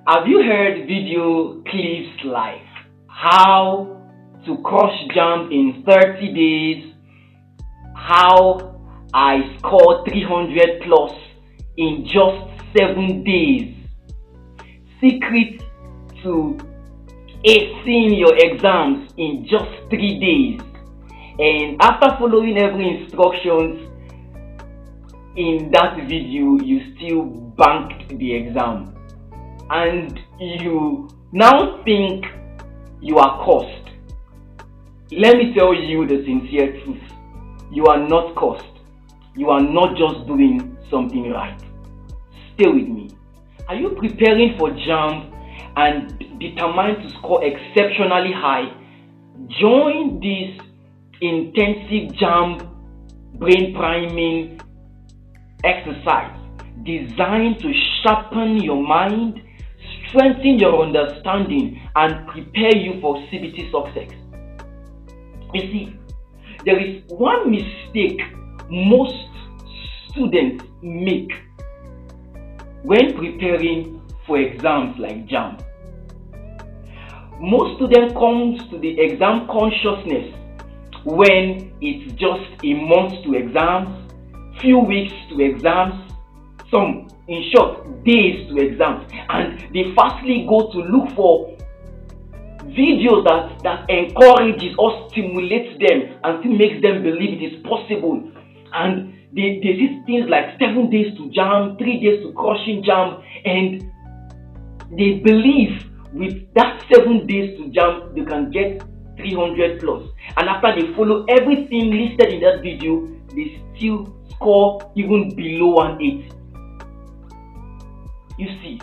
Have you heard video clips like how to crush JAMB in 30 days, how I scored 300 plus in just 7 days, secret to acing your exams in just 3 days, and after following every instructions in that video you still banked the exam and you now think you are cursed. Let me tell you the sincere truth. You are not cursed. You are not just doing something right. Stay with me. Are you preparing for JAMB and determined to score exceptionally high? Join this intensive JAMB brain priming exercise designed to sharpen your mind, strengthen your understanding, and prepare you for CBT success. You see, there is one mistake most students make when preparing for exams like JAMB. Most students come to the exam consciousness when it's just a month to exams, few weeks to exams, some, in short, days to exams, and they fastly go to look for videos that encourages or stimulates them and still makes them believe it is possible. And they see things like 7 days to JAMB, 3 days to crushing JAMB, and they believe with that 7 days to JAMB they can get 300 plus. And after they follow everything listed in that video, they still score even below 180. You see,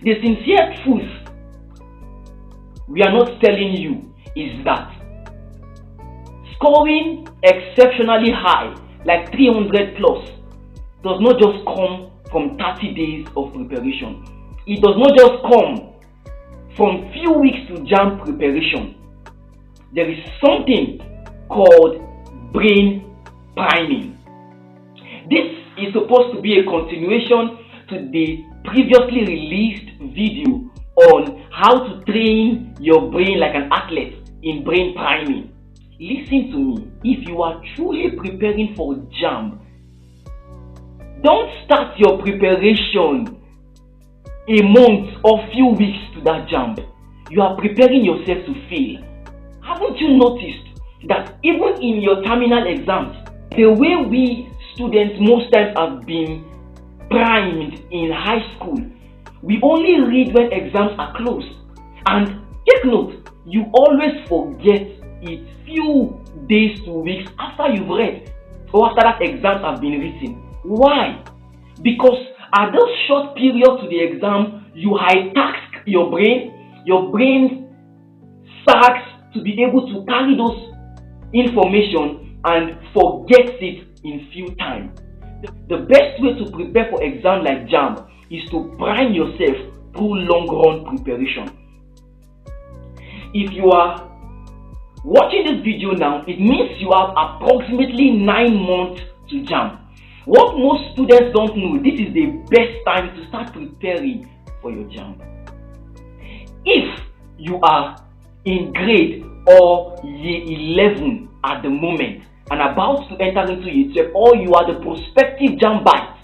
the sincere truth we are not telling you is that scoring exceptionally high, like 300 plus, does not just come from 30 days of preparation. It does not just come from few weeks to JAMB preparation. There is something called brain priming. This is supposed to be a continuation to the previously released video on how to train your brain like an athlete in brain priming. Listen to me. If you are truly preparing for JAMB, don't start your preparation a month or few weeks to that JAMB. You are preparing yourself to fail. Haven't you noticed that even in your terminal exams, the way we students most times have been primed in high school, we only read when exams are close. And take note, you always forget it few days to weeks after you've read or after that exams have been written. Why? Because at those short periods to the exam, you high task your brain starts to be able to carry those information and forgets it in few time. The best way to prepare for exam like JAMB is to prime yourself through long run preparation. If you are watching this video now, it means you have approximately 9 months to JAMB. What most students don't know, this is the best time to start preparing for your JAMB. If you are in grade or year 11 at the moment and about to enter into year 12, or you are the prospective JAMBite,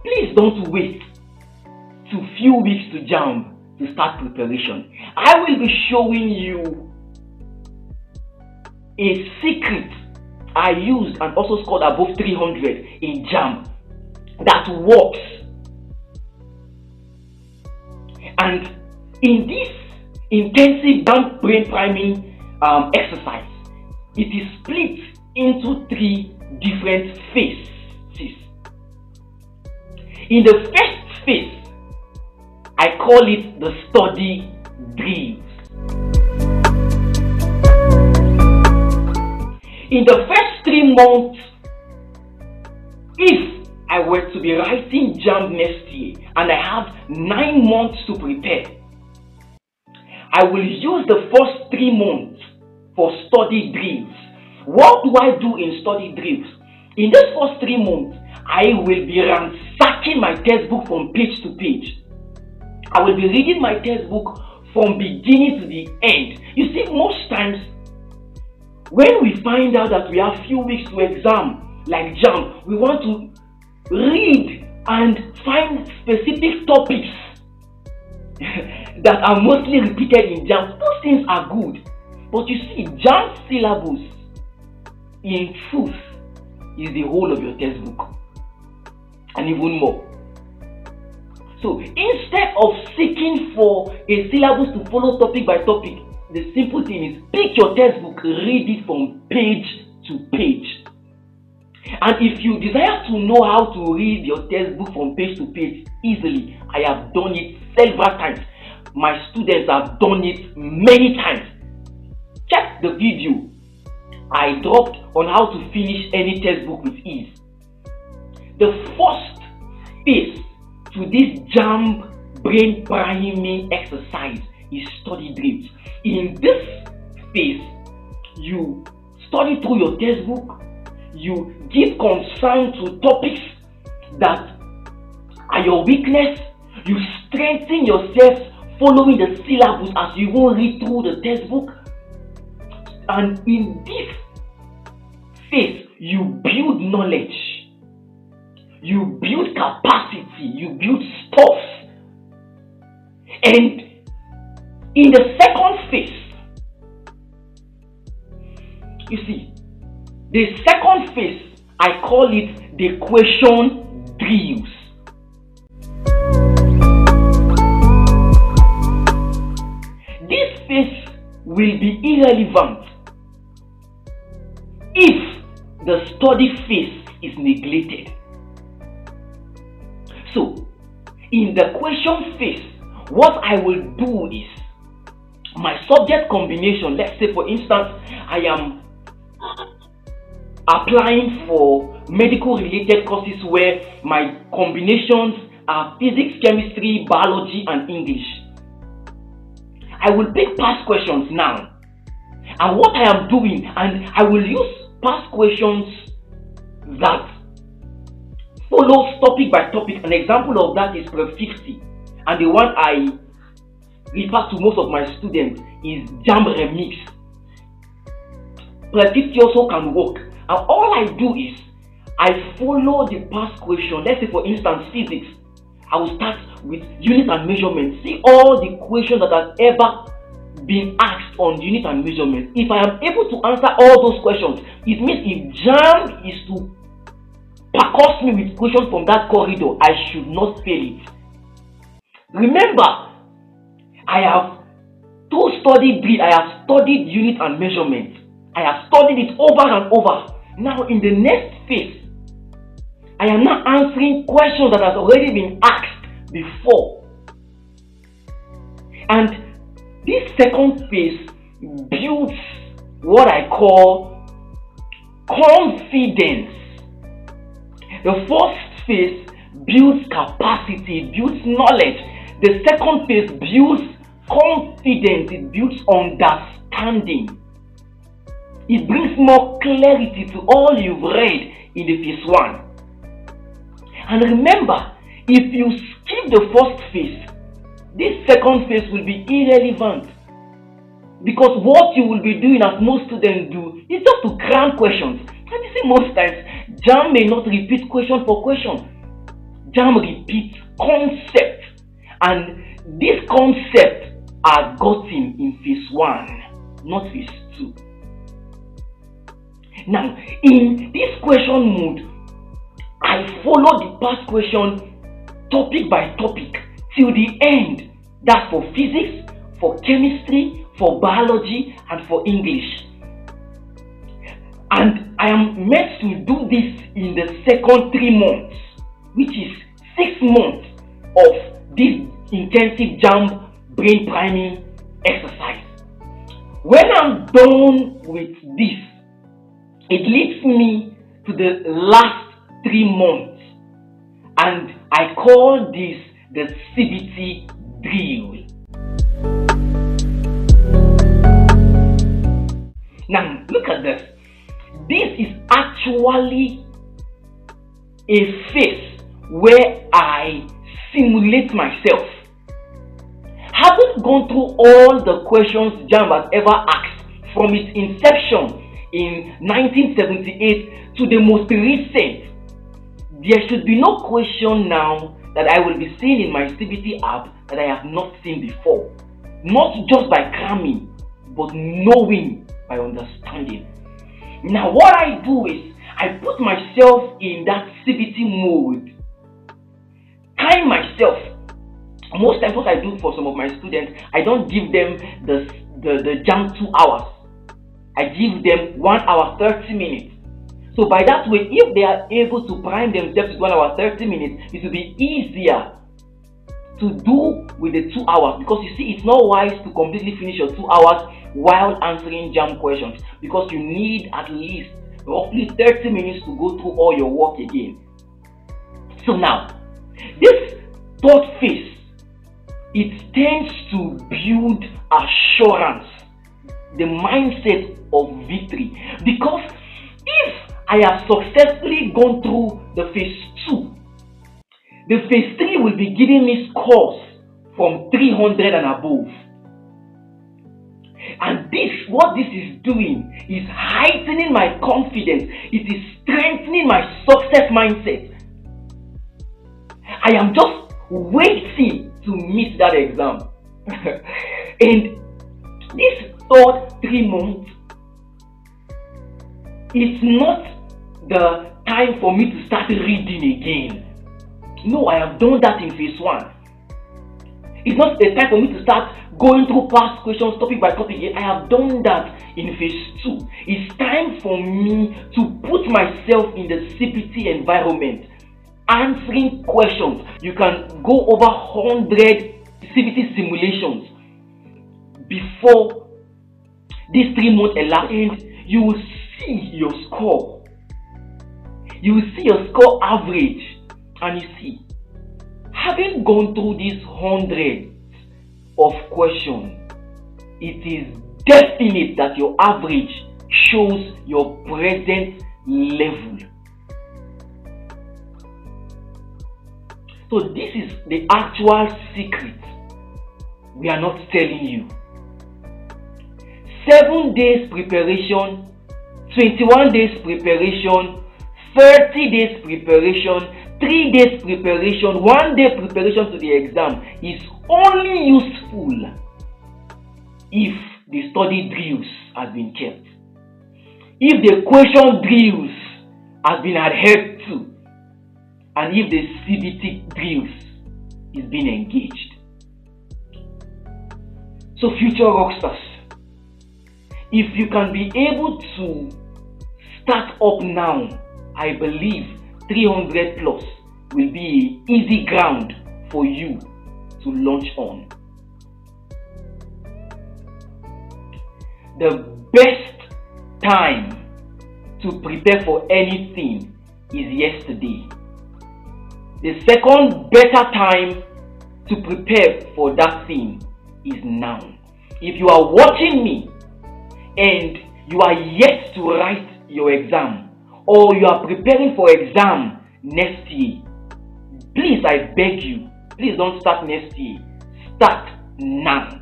please don't wait to few weeks to JAMB to start preparation. I will be showing you a secret I used and also scored above 300 in JAMB that works. And in this intensive JAMB brain priming exercise, it is split into 3 different phases. In the first phase, I call it the study drills. In the first 3 months, if I were to be writing JAMB next year and I have 9 months to prepare, I will use the first 3 months for study drills. What do I do in study drills? In these first 3 months, I will be ransacking my textbook from page to page. I will be reading my textbook from beginning to the end. You see, most times when we find out that we have few weeks to exam, like JAMB, we want to read and find specific topics that are mostly repeated in JAMB. Those things are good. But you see, JAMB syllabus, in truth, is the whole of your textbook. And even more. So instead of seeking for a syllabus to follow topic by topic, the simple thing is pick your textbook, read it from page to page. And if you desire to know how to read your textbook from page to page easily, I have done it several times. My students have done it many times. Check the video I dropped on how to finish any textbook with ease. The first phase to this JAMB brain priming exercise is study drills. In this phase, you study through your textbook, you give concern to topics that are your weakness, you strengthen yourself following the syllabus as you won't read through the textbook. And in this phase, you build knowledge, you build capacity, you build stuff. And in the second phase, you see, the second phase, I call it the question drills. This phase will be irrelevant if the study phase is neglected. So, in the question phase, what I will do is my subject combination. Let's say, for instance, I am applying for medical related courses where my combinations are physics, chemistry, biology, and English. I will pick past questions now. And what I am doing, and I will use past questions that follows topic by topic. An example of that is Prep 50, and the one I refer to most of my students is JAMB Remix. Prep 50 also can work, and all I do is I follow the past question. Let's say, for instance, physics. I will start with unit and measurement. See all the questions that have ever been asked on unit and measurement. If I am able to answer all those questions, it means if JAMB is to percuss me with questions from that corridor, I should not fail it. Remember, I have studied unit and measurement. I have studied it over and over. Now, in the next phase, I am now answering questions that have already been asked before. And this second phase builds what I call confidence. The first phase builds capacity, builds knowledge. The second phase builds confidence, it builds understanding. It brings more clarity to all you've read in the phase 1. And remember, if you skip the first phase, this second phase will be irrelevant. Because what you will be doing, as most students do, is just to cram questions. And you see, most times, JAMB may not repeat question for question. JAMB repeats concept. And this concept are gotten in phase 1, not phase 2. Now, in this question mode, I follow the past question topic by topic till the end. That's for physics, for chemistry, for biology, and for English. And I am meant to do this in the second 3 months, which is 6 months of this intensive JAMB brain priming exercise. When I'm done with this, it leads me to the last 3 months, and I call this the CBT drill. Now look at this. This is actually a phase where I simulate myself. Having gone through all the questions JAMB has ever asked from its inception in 1978 to the most recent, there should be no question now that I will be seeing in my CBT app that I have not seen before. Not just by cramming, but knowing by understanding. Now what I do is, I put myself in that CBT mode, time myself. Most times what I do for some of my students, I don't give them the JAMB 2 hours. I give them 1 hour 30 minutes. So by that way, if they are able to prime themselves with 1 hour 30 minutes, it will be easier to do with the 2 hours, because you see, it's not wise to completely finish your 2 hours while answering JAMB questions, because you need at least roughly 30 minutes to go through all your work again. So now, this third phase, it tends to build assurance, the mindset of victory. Because if I have successfully gone through the phase 2, the phase 3 will be giving me scores from 300 and above. And what this is doing is heightening my confidence. It is strengthening my success mindset. I am just waiting to meet that exam. And this third 3 months, it's not the time for me to start reading again. No, I have done that in phase 1. It's not the time for me to start going through past questions topic by topic again. I have done that in phase 2. It's time for me to put myself in the CBT environment, answering questions. You can go over 100 CBT simulations before these 3 months elapse, and you will see your score. You will see your score average, and you see, having gone through these hundreds of questions, it is definite that your average shows your present level. So this is the actual secret we are not telling you. 7 days preparation, 21 days preparation, 30 days preparation, 3 days preparation, 1 day preparation to the exam is only useful if the study drills has been kept, if the question drills has been adhered to, and if the CBT drills is being engaged. So future rockstars, if you can be able to start up now, I believe 300 plus will be easy ground for you to launch on. The best time to prepare for anything is yesterday. The second better time to prepare for that thing is now. If you are watching me and you are yet to write your exam, or you are preparing for exam next year, please, I beg you, please don't start next year. Start now.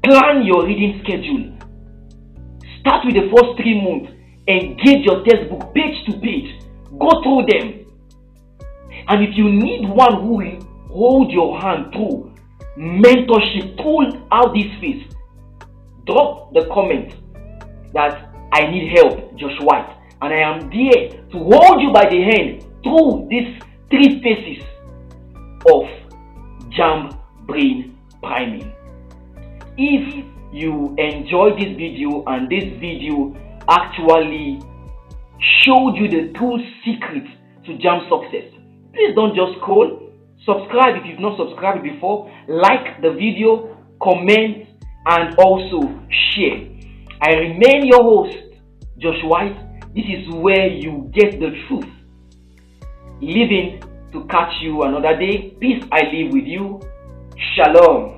Plan your reading schedule. Start with the first 3 months. Engage your textbook page to page. Go through them. And if you need one who will hold your hand through mentorship throughout this phase, drop the comment that I need help, Josh White. And I am there to hold you by the hand through these 3 phases of JAMB brain priming. If you enjoyed this video and this video actually showed you the true secret to JAMB success, please don't just scroll. Subscribe if you've not subscribed before. Like the video, comment, and also share. I remain your host, Josh White. This is where you get the truth. Living to catch you another day. Peace I live with you. Shalom.